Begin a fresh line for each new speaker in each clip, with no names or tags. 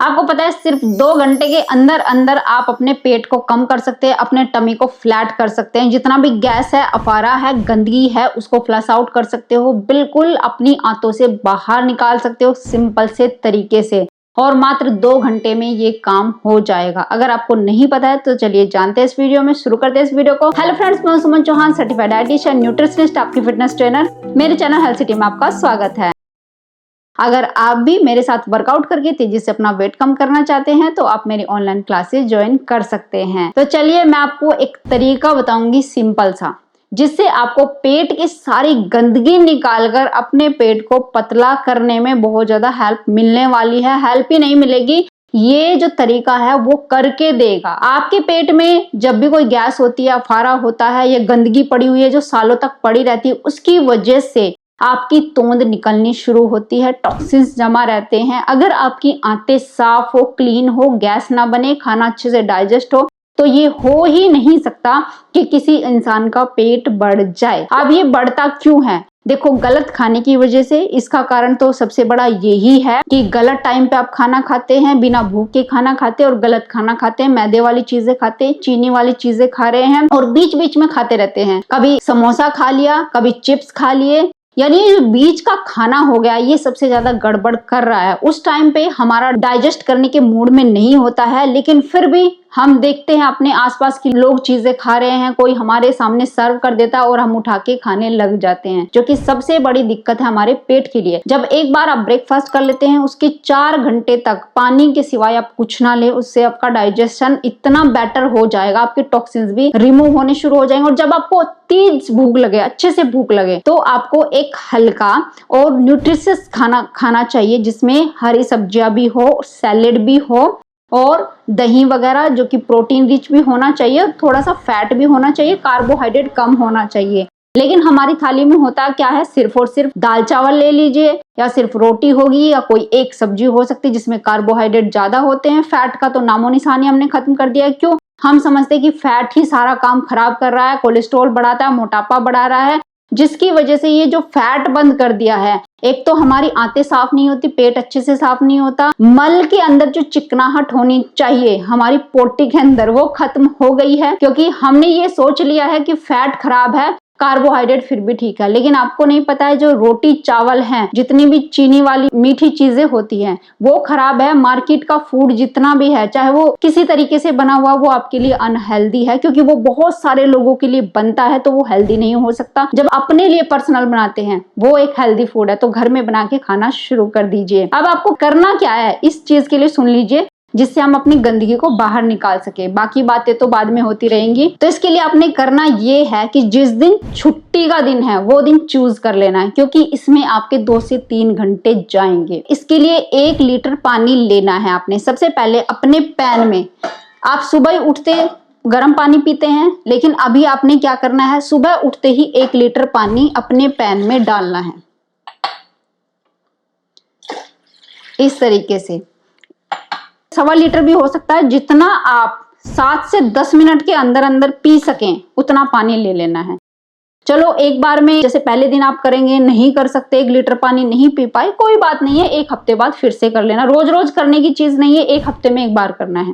आपको पता है सिर्फ 2 घंटे के अंदर अंदर आप अपने पेट को कम कर सकते हैं, अपने टमी को फ्लैट कर सकते हैं। जितना भी गैस है, अफारा है, गंदगी है, उसको फ्लश आउट कर सकते हो, बिल्कुल अपनी आंतों से बाहर निकाल सकते हो सिंपल से तरीके से। और मात्र 2 घंटे में ये काम हो जाएगा। अगर आपको नहीं पता है तो चलिए जानते हैं इस वीडियो में, शुरू करते हैं इस वीडियो को। हेलो फ्रेंड्स, मैं सुमन चौहान, सर्टिफाइड डाइटिशियन, न्यूट्रिशनिस्ट, आपकी फिटनेस ट्रेनर। मेरे चैनल हेल्थ सिटी में आपका स्वागत है। अगर आप भी मेरे साथ वर्कआउट करके तेजी से अपना वेट कम करना चाहते हैं तो आप मेरी ऑनलाइन क्लासेस ज्वाइन कर सकते हैं। तो चलिए मैं आपको एक तरीका बताऊंगी सिंपल सा, जिससे आपको पेट की सारी गंदगी निकालकर अपने पेट को पतला करने में बहुत ज्यादा हेल्प मिलने वाली है। हेल्प ही नहीं मिलेगी, ये जो तरीका है वो करके देगा। आपके पेट में जब भी कोई गैस होती है, अफारा होता है या गंदगी पड़ी हुई है जो सालों तक पड़ी रहती है, उसकी वजह से आपकी तोंद निकलनी शुरू होती है, टॉक्सिन्स जमा रहते हैं। अगर आपकी आंतें साफ हो, क्लीन हो, गैस ना बने, खाना अच्छे से डाइजेस्ट हो, तो ये हो ही नहीं सकता कि किसी इंसान का पेट बढ़ जाए। अब ये बढ़ता क्यों है? देखो, गलत खाने की वजह से। इसका कारण तो सबसे बड़ा यही है कि गलत टाइम पे आप खाना खाते हैं, बिना भूख के खाना खाते हैं और गलत खाना खाते हैं, मैदे वाली चीजें खाते हैं, चीनी वाली चीजें खा रहे हैं और बीच बीच में खाते रहते हैं। कभी समोसा खा लिया, कभी चिप्स खा लिए, यानी ये जो बीच का खाना हो गया, ये सबसे ज्यादा गड़बड़ कर रहा है। उस टाइम पे हमारा डाइजेस्ट करने के मूड में नहीं होता है, लेकिन फिर भी हम देखते हैं अपने आसपास की लोग चीजें खा रहे हैं, कोई हमारे सामने सर्व कर देता है और हम उठा के खाने लग जाते हैं, जो कि सबसे बड़ी दिक्कत है हमारे पेट के लिए। जब एक बार आप ब्रेकफास्ट कर लेते हैं, उसके 4 घंटे तक पानी के सिवाय आप कुछ ना ले, उससे आपका डाइजेशन इतना बेटर हो जाएगा, आपके टॉक्सिन्स भी रिमूव होने शुरू हो जाएंगे। और जब आपको तेज भूख लगे, अच्छे से भूख लगे, तो आपको एक हल्का और न्यूट्रिशियस खाना खाना चाहिए, जिसमें हरी सब्जियां भी हो, सैलेड भी हो और दही वगैरह जो कि प्रोटीन रिच भी होना चाहिए, थोड़ा सा फैट भी होना चाहिए, कार्बोहाइड्रेट कम होना चाहिए। लेकिन हमारी थाली में होता क्या है, सिर्फ और सिर्फ दाल चावल ले लीजिए, या सिर्फ रोटी होगी, या कोई एक सब्जी हो सकती है जिसमें कार्बोहाइड्रेट ज्यादा होते हैं। फैट का तो नामो निशान ही हमने खत्म कर दिया है। क्यों? हम समझते हैं कि फैट ही सारा काम खराब कर रहा है, कोलेस्ट्रॉल बढ़ाता है, मोटापा बढ़ा रहा है, जिसकी वजह से ये जो फैट बंद कर दिया है। एक तो हमारी आंतें साफ नहीं होती, पेट अच्छे से साफ नहीं होता, मल के अंदर जो चिकनाहट होनी चाहिए हमारी पोटी के अंदर, वो खत्म हो गई है, क्योंकि हमने ये सोच लिया है कि फैट खराब है, कार्बोहाइड्रेट फिर भी ठीक है। लेकिन आपको नहीं पता है जो रोटी चावल है, जितनी भी चीनी वाली मीठी चीजें होती हैं, वो खराब है। मार्केट का फूड जितना भी है, चाहे वो किसी तरीके से बना हुआ, वो आपके लिए अनहेल्दी है, क्योंकि वो बहुत सारे लोगों के लिए बनता है, तो वो हेल्दी नहीं हो सकता। जब अपने लिए पर्सनल बनाते हैं, वो एक हेल्दी फूड है, तो घर में बना के खाना शुरू कर दीजिए। अब आपको करना क्या है इस चीज के लिए, सुन लीजिए, जिससे हम अपनी गंदगी को बाहर निकाल सके। बाकी बातें तो बाद में होती रहेंगी। तो इसके लिए आपने करना ये है कि जिस दिन छुट्टी का दिन है वो दिन चूज कर लेना है, क्योंकि इसमें आपके 2 से 3 घंटे जाएंगे। इसके लिए 1 लीटर पानी लेना है आपने। सबसे पहले अपने पैन में, आप सुबह उठते गर्म पानी पीते हैं, लेकिन अभी आपने क्या करना है, सुबह उठते ही 1 लीटर पानी अपने पैन में डालना है, इस तरीके से। 1.25 लीटर भी हो सकता है, जितना आप 7 से 10 मिनट के अंदर अंदर पी सकें उतना पानी ले लेना है। चलो एक बार में, जैसे पहले दिन आप करेंगे, नहीं कर सकते, 1 लीटर पानी नहीं पी पाए, कोई बात नहीं है, 1 हफ्ते बाद फिर से कर लेना। रोज रोज करने की चीज नहीं है, 1 हफ्ते में 1 बार करना है।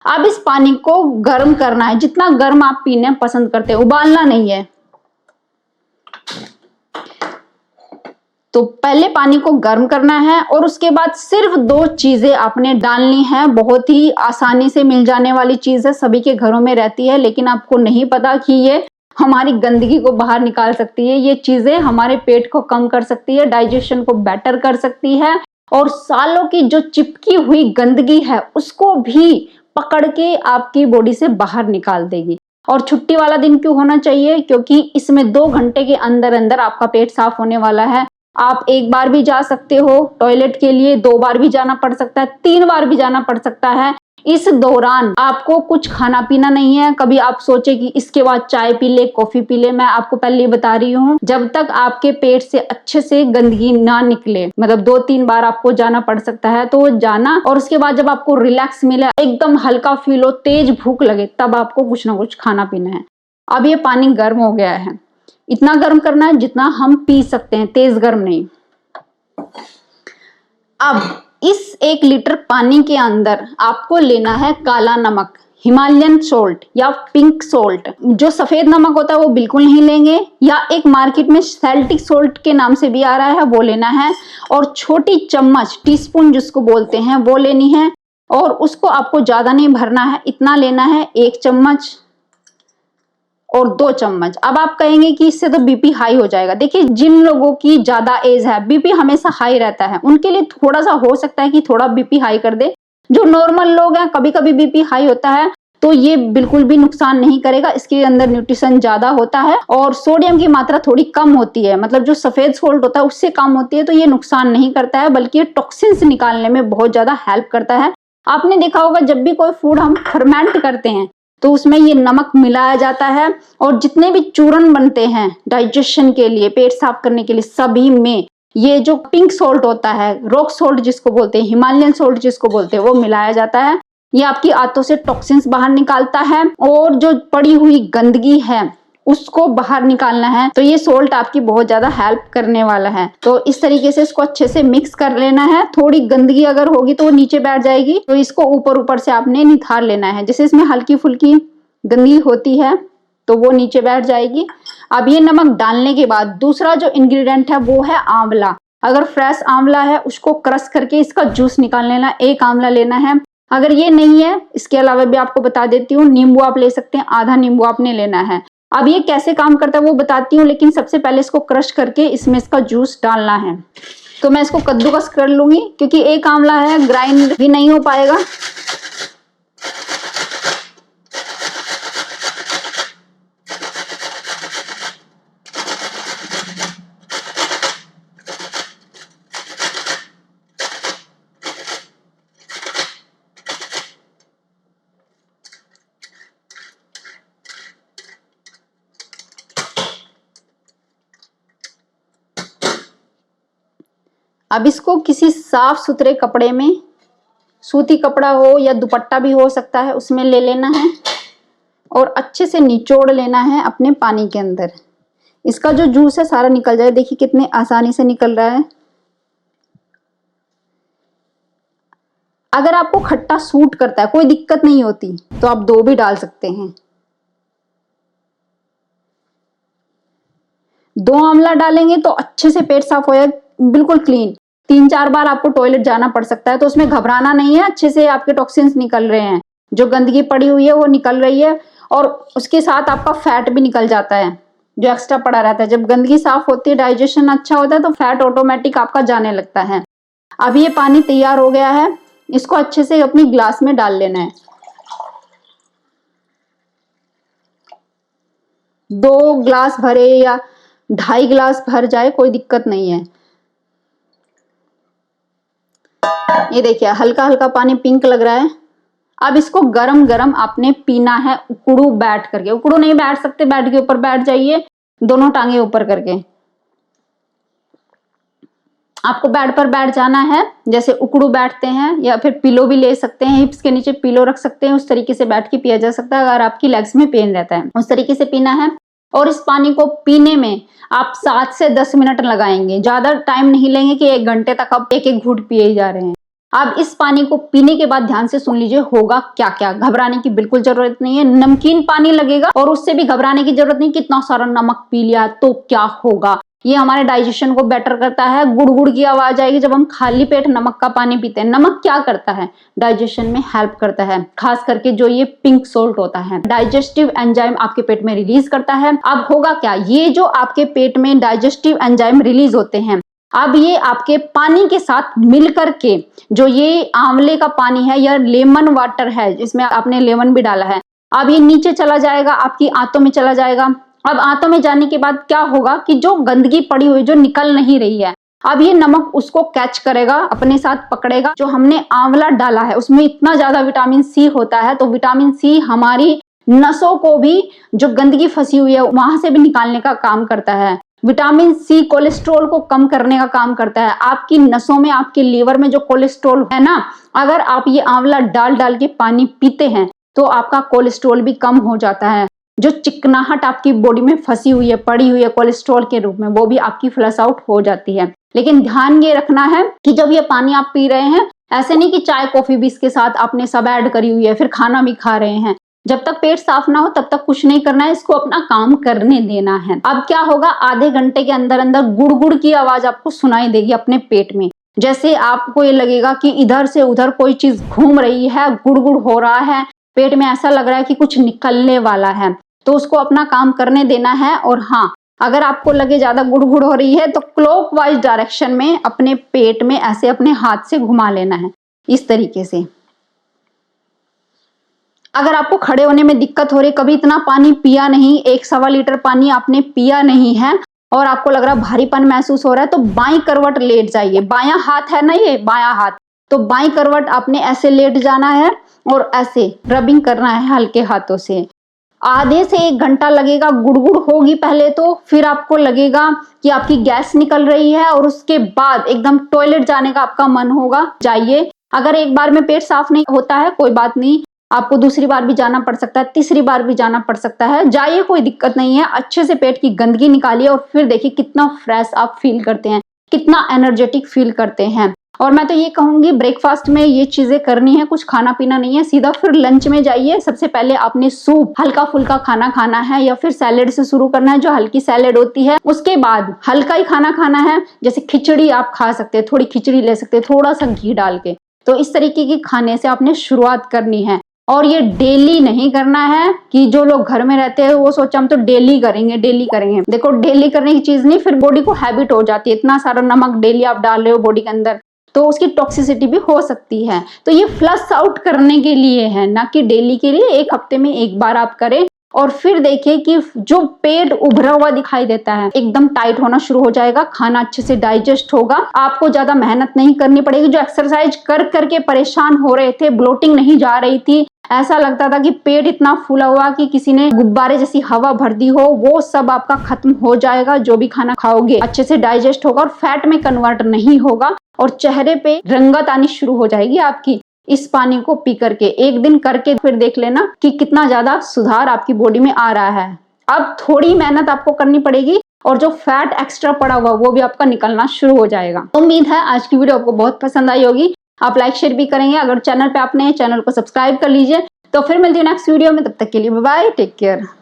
अब इस पानी को गर्म करना है, जितना गर्म आप पीना पसंद करते हैं, उबालना नहीं है। तो पहले पानी को गर्म करना है और उसके बाद सिर्फ 2 चीजें आपने डालनी है। बहुत ही आसानी से मिल जाने वाली चीज है, सभी के घरों में रहती है, लेकिन आपको नहीं पता कि ये हमारी गंदगी को बाहर निकाल सकती है। ये चीजें हमारे पेट को कम कर सकती है, डाइजेशन को बेटर कर सकती है, और सालों की जो चिपकी हुई गंदगी है उसको भी पकड़ के आपकी बॉडी से बाहर निकाल देगी। और छुट्टी वाला दिन क्यों होना चाहिए? क्योंकि इसमें 2 घंटे के अंदर अंदर आपका पेट साफ होने वाला है। आप 1 बार भी जा सकते हो टॉयलेट के लिए, 2 बार भी जाना पड़ सकता है, 3 बार भी जाना पड़ सकता है। इस दौरान आपको कुछ खाना पीना नहीं है। कभी आप सोचे कि इसके बाद चाय पी ले, कॉफी पी ले, मैं आपको पहले ही बता रही हूँ, जब तक आपके पेट से अच्छे से गंदगी ना निकले, मतलब 2-3 बार आपको जाना पड़ सकता है, तो जाना। और उसके बाद जब आपको रिलैक्स मिले, एकदम हल्का फील हो, तेज भूख लगे, तब आपको कुछ ना कुछ खाना पीना है। अब ये पानी गर्म हो गया है, इतना गर्म करना है जितना हम पी सकते हैं, तेज गर्म नहीं। अब इस 1 लीटर पानी के अंदर आपको लेना है काला नमक, हिमालयन सोल्ट या पिंक सोल्ट। जो सफेद नमक होता है वो बिल्कुल नहीं लेंगे, या एक मार्केट में सेल्टिक सोल्ट के नाम से भी आ रहा है वो लेना है। और छोटी चम्मच, टीस्पून जिसको बोलते हैं, वो लेनी है। और उसको आपको ज्यादा नहीं भरना है, इतना लेना है, 1 चम्मच और 2 चम्मच। अब आप कहेंगे कि इससे तो बीपी हाई हो जाएगा। देखिए, जिन लोगों की ज्यादा एज है, बीपी हमेशा हाई रहता है, उनके लिए थोड़ा सा हो सकता है कि थोड़ा बीपी हाई कर दे। जो नॉर्मल लोग हैं, कभी कभी बीपी हाई होता है, तो ये बिल्कुल भी नुकसान नहीं करेगा। इसके अंदर न्यूट्रिशन ज्यादा होता है और सोडियम की मात्रा थोड़ी कम होती है, मतलब जो सफेद सोल्ट होता है उससे कम होती है, तो ये नुकसान नहीं करता है, बल्कि ये टॉक्सिन्स निकालने में बहुत ज्यादा हेल्प करता है। आपने देखा होगा, जब भी कोई फूड हम फर्मेंट करते हैं तो उसमें ये नमक मिलाया जाता है, और जितने भी चूर्ण बनते हैं डाइजेशन के लिए, पेट साफ करने के लिए, सभी में ये जो पिंक सोल्ट होता है, रॉक सोल्ट जिसको बोलते हैं, हिमालयन सोल्ट जिसको बोलते हैं, वो मिलाया जाता है। ये आपकी आंतों से टॉक्सिन्स बाहर निकालता है, और जो पड़ी हुई गंदगी है उसको बाहर निकालना है। तो ये सोल्ट आपकी बहुत ज्यादा हेल्प करने वाला है। तो इस तरीके से इसको अच्छे से मिक्स कर लेना है। थोड़ी गंदगी अगर होगी तो वो नीचे बैठ जाएगी, तो इसको ऊपर ऊपर से आपने निथार लेना है। जैसे इसमें हल्की फुल्की गंदगी होती है तो वो नीचे बैठ जाएगी। अब ये नमक डालने के बाद दूसरा जो इंग्रेडिएंट है वो है आंवला। अगर फ्रेश आंवला है उसको क्रश करके इसका जूस निकाल लेना, 1 आंवला लेना है। अगर ये नहीं है, इसके अलावा भी आपको बता देती हूँ, नींबू आप ले सकते हैं, आधा नींबू आपने लेना है। अब ये कैसे काम करता है वो बताती हूँ, लेकिन सबसे पहले इसको क्रश करके इसमें इसका जूस डालना है। तो मैं इसको कद्दूकस कर लूंगी, क्योंकि 1 आंवला है, ग्राइंड भी नहीं हो पाएगा। अब इसको किसी साफ सुथरे कपड़े में, सूती कपड़ा हो या दुपट्टा भी हो सकता है, उसमें ले लेना है और अच्छे से निचोड़ लेना है अपने पानी के अंदर। इसका जो जूस है सारा निकल जाए। देखिए कितने आसानी से निकल रहा है। अगर आपको खट्टा सूट करता है, कोई दिक्कत नहीं होती, तो आप 2 भी डाल सकते हैं। 2 आंवला डालेंगे तो अच्छे से पेट साफ हो जाए, बिल्कुल क्लीन। 3-4 बार आपको टॉयलेट जाना पड़ सकता है, तो उसमें घबराना नहीं है। अच्छे से आपके टॉक्सिन्स निकल रहे हैं, जो गंदगी पड़ी हुई है वो निकल रही है, और उसके साथ आपका फैट भी निकल जाता है जो एक्स्ट्रा पड़ा रहता है। जब गंदगी साफ होती है, डाइजेशन अच्छा होता है, तो फैट ऑटोमेटिक आपका जाने लगता है। अब ये पानी तैयार हो गया है, इसको अच्छे से अपनी ग्लास में डाल लेना है। 2 ग्लास भरे या 2.5 ग्लास भर जाए, कोई दिक्कत नहीं है। ये देखिए हल्का हल्का पानी पिंक लग रहा है। अब इसको गरम गरम आपने पीना है, उकड़ू बैठ करके। उकड़ू नहीं बैठ सकते, बेड के ऊपर बैठ जाइए, दोनों टांगे ऊपर करके। आपको बेड पर बैठ जाना है, जैसे उकड़ू बैठते हैं, या फिर पिलो भी ले सकते हैं, हिप्स के नीचे पिलो रख सकते हैं, उस तरीके से बैठ के पिया जा सकता है। अगर आपकी लेग्स में पेन रहता है, उस तरीके से पीना है। और इस पानी को पीने में आप 7 से 10 मिनट लगाएंगे, ज्यादा टाइम नहीं लेंगे कि 1 घंटे तक आप एक एक घूंट पिए ही जा रहे हैं। अब इस पानी को पीने के बाद ध्यान से सुन लीजिए होगा क्या क्या। घबराने की बिल्कुल जरूरत नहीं है, नमकीन पानी लगेगा, और उससे भी घबराने की जरूरत नहीं। कितना सारा नमक पी लिया तो क्या होगा, ये हमारे डाइजेशन को बेटर करता है। गुड़गुड़ की आवाज आएगी जब हम खाली पेट नमक का पानी पीते हैं। नमक क्या करता है, डाइजेशन में हेल्प करता है, खास करके जो ये पिंक सोल्ट होता है, डाइजेस्टिव एंजाइम आपके पेट में रिलीज करता है। अब होगा क्या, ये जो आपके पेट में डाइजेस्टिव एंजाइम रिलीज होते हैं, अब ये आपके पानी के साथ मिलकर के, जो ये आंवले का पानी है या लेमन वाटर है, जिसमें आपने लेमन भी डाला है, अब ये नीचे चला जाएगा, आपकी आंतों में चला जाएगा। अब आंतों में जाने के बाद क्या होगा कि जो गंदगी पड़ी हुई, जो निकल नहीं रही है, अब ये नमक उसको कैच करेगा, अपने साथ पकड़ेगा। जो हमने आंवला डाला है उसमें इतना ज्यादा विटामिन सी होता है, तो विटामिन सी हमारी नसों को भी, जो गंदगी फंसी हुई है वहां से भी निकालने का काम करता है। विटामिन सी कोलेस्ट्रॉल को कम करने का काम करता है। आपकी नसों में, आपके लीवर में जो कोलेस्ट्रॉल है ना, अगर आप ये आंवला डाल डाल के पानी पीते हैं तो आपका कोलेस्ट्रॉल भी कम हो जाता है। जो चिकनाहट आपकी बॉडी में फंसी हुई है, पड़ी हुई है कोलेस्ट्रॉल के रूप में, वो भी आपकी फ्लश आउट हो जाती है। लेकिन ध्यान ये रखना है कि जब ये पानी आप पी रहे हैं, ऐसे नहीं कि चाय कॉफी भी इसके साथ आपने सब ऐड करी हुई है फिर खाना भी खा रहे हैं। जब तक पेट साफ ना हो तब तक कुछ नहीं करना है, इसको अपना काम करने देना है। अब क्या होगा, आधे घंटे के अंदर अंदर गुड़ गुड़ की आवाज आपको सुनाई देगी अपने पेट में। जैसे आपको ये लगेगा कि इधर से उधर कोई चीज घूम रही है, गुड़ गुड़ हो रहा है, पेट में ऐसा लग रहा है कि कुछ निकलने वाला है, तो उसको अपना काम करने देना है। और हाँ, अगर आपको लगे ज्यादा गुड़गुड़ हो रही है तो क्लॉकवाइज डायरेक्शन में अपने पेट में ऐसे अपने हाथ से घुमा लेना है, इस तरीके से। अगर आपको खड़े होने में दिक्कत हो रही, कभी इतना पानी पिया नहीं, 1-1.25 लीटर पानी आपने पिया नहीं है और आपको लग रहा है भारीपन महसूस हो रहा है, तो बाईं करवट लेट जाइए। बायां हाथ है ना, ये बायां हाथ, तो बाईं करवट आपने ऐसे लेट जाना है और ऐसे रबिंग करना है हल्के हाथों से। आधे से 1 घंटा लगेगा, गुड़गुड़ होगी पहले तो, फिर आपको लगेगा कि आपकी गैस निकल रही है और उसके बाद एकदम टॉयलेट जाने का आपका मन होगा, जाइए। अगर एक बार में पेट साफ नहीं होता है कोई बात नहीं, आपको दूसरी बार भी जाना पड़ सकता है, तीसरी बार भी जाना पड़ सकता है, जाइए, कोई दिक्कत नहीं है। अच्छे से पेट की गंदगी निकालिए और फिर देखिए कितना फ्रेश आप फील करते हैं, कितना एनर्जेटिक फील करते हैं। और मैं तो ये कहूंगी ब्रेकफास्ट में ये चीजें करनी है, कुछ खाना पीना नहीं है, सीधा फिर लंच में जाइए। सबसे पहले आपने सूप, हल्का फुल्का खाना खाना है या फिर सैलेड से शुरू करना है, जो हल्की सैलेड होती है। उसके बाद हल्का ही खाना खाना है, जैसे खिचड़ी आप खा सकते हैं, थोड़ी खिचड़ी ले सकते हैं थोड़ा सा घी डाल के। तो इस तरीके की खाने से आपने शुरुआत करनी है। और ये डेली नहीं करना है कि जो लोग घर में रहते हैं वो सोचा हम तो डेली करेंगे डेली करेंगे। देखो, डेली करने की चीज नहीं, फिर बॉडी को हैबिट हो जाती है। इतना सारा नमक डेली आप डाल रहे हो बॉडी के अंदर, तो उसकी टॉक्सिसिटी भी हो सकती है। तो ये फ्लश आउट करने के लिए है, ना कि डेली के लिए। 1 हफ्ते में 1 बार आप करें और फिर देखिए कि जो पेट उभरा हुआ दिखाई देता है एकदम टाइट होना शुरू हो जाएगा, खाना अच्छे से डाइजेस्ट होगा, आपको ज्यादा मेहनत नहीं करनी पड़ेगी। जो एक्सरसाइज कर करके परेशान हो रहे थे, ब्लोटिंग नहीं जा रही थी, ऐसा लगता था कि पेट इतना फूला हुआ कि किसी ने गुब्बारे जैसी हवा भर दी हो, वो सब आपका खत्म हो जाएगा। जो भी खाना खाओगे अच्छे से डाइजेस्ट होगा और फैट में कन्वर्ट नहीं होगा और चेहरे पे रंगत आनी शुरू हो जाएगी आपकी, इस पानी को पी करके। 1 दिन करके फिर देख लेना कि कितना ज्यादा सुधार आपकी बॉडी में आ रहा है। अब थोड़ी मेहनत आपको करनी पड़ेगी और जो फैट एक्स्ट्रा पड़ा हुआ वो भी आपका निकलना शुरू हो जाएगा। उम्मीद है आज की वीडियो आपको बहुत पसंद आई होगी, आप लाइक शेयर भी करेंगे। अगर चैनल पे आप नए हैं, चैनल को सब्सक्राइब कर लीजिए। तो फिर मिलती हूँ नेक्स्ट वीडियो में, तब तक के लिए बाय बाय, टेक केयर।